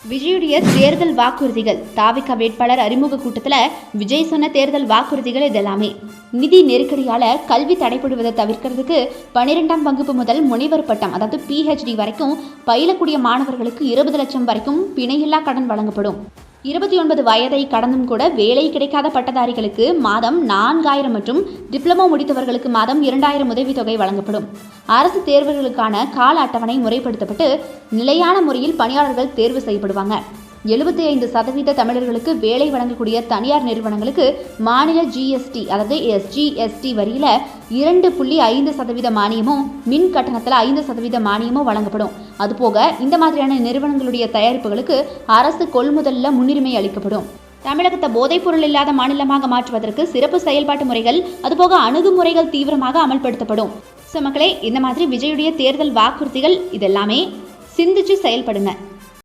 விஜயுடைய தேர்தல் வாக்குறுதிகள். தாவிக வேட்பாளர் அறிமுக கூட்டத்தில் விஜய் சொன்ன தேர்தல் வாக்குறுதிகள் இதெல்லாமே. நிதி நெருக்கடியால கல்வி தடைபடுவதை தவிர்க்கிறதுக்கு 12ஆம் வகுப்பு முதல் முனைவர் பட்டம் அதாவது PhD வரைக்கும் பயிலக்கூடிய மாணவர்களுக்கு 20 லட்சம் வரைக்கும் பிணையில்லா கடன் வழங்கப்படும். 29 வயதை கடந்தும் கூட வேலை கிடைக்காத பட்டதாரிகளுக்கு மாதம் 4000 மற்றும் டிப்ளமோ முடித்தவர்களுக்கு மாதம் 2000 உதவித்தொகை வழங்கப்படும். அரசு தேர்வுகளுக்கான கால அட்டவணை முறைப்படுத்தப்பட்டு நிலையான முறையில் பணியாளர்கள் தேர்வு செய்யப்படுவாங்க. 75% தமிழர்களுக்கு வேலை வழங்கக்கூடிய தனியார் நிறுவனங்களுக்கு மாநில GST அதாவது SGST வரியில 2.5% மானியமும் மின் கட்டணத்தில் 5% மானியமும் வழங்கப்படும். அதுபோக இந்த மாதிரியான நிறுவனங்களுடைய தயாரிப்புகளுக்கு அரசு கொள்முதலில் முன்னுரிமை அளிக்கப்படும். தமிழகத்தை போதைப்பொருள் இல்லாத மாநிலமாக மாற்றுவதற்கு சிறப்பு செயல்பாட்டு முறைகள் அதுபோக அணுகுமுறைகள் தீவிரமாக அமல்படுத்தப்படும். ஸோ மக்களே, இந்த மாதிரி விஜயுடைய தேர்தல் வாக்குறுதிகள் இதெல்லாமே சிந்திச்சு செயல்படுங்க.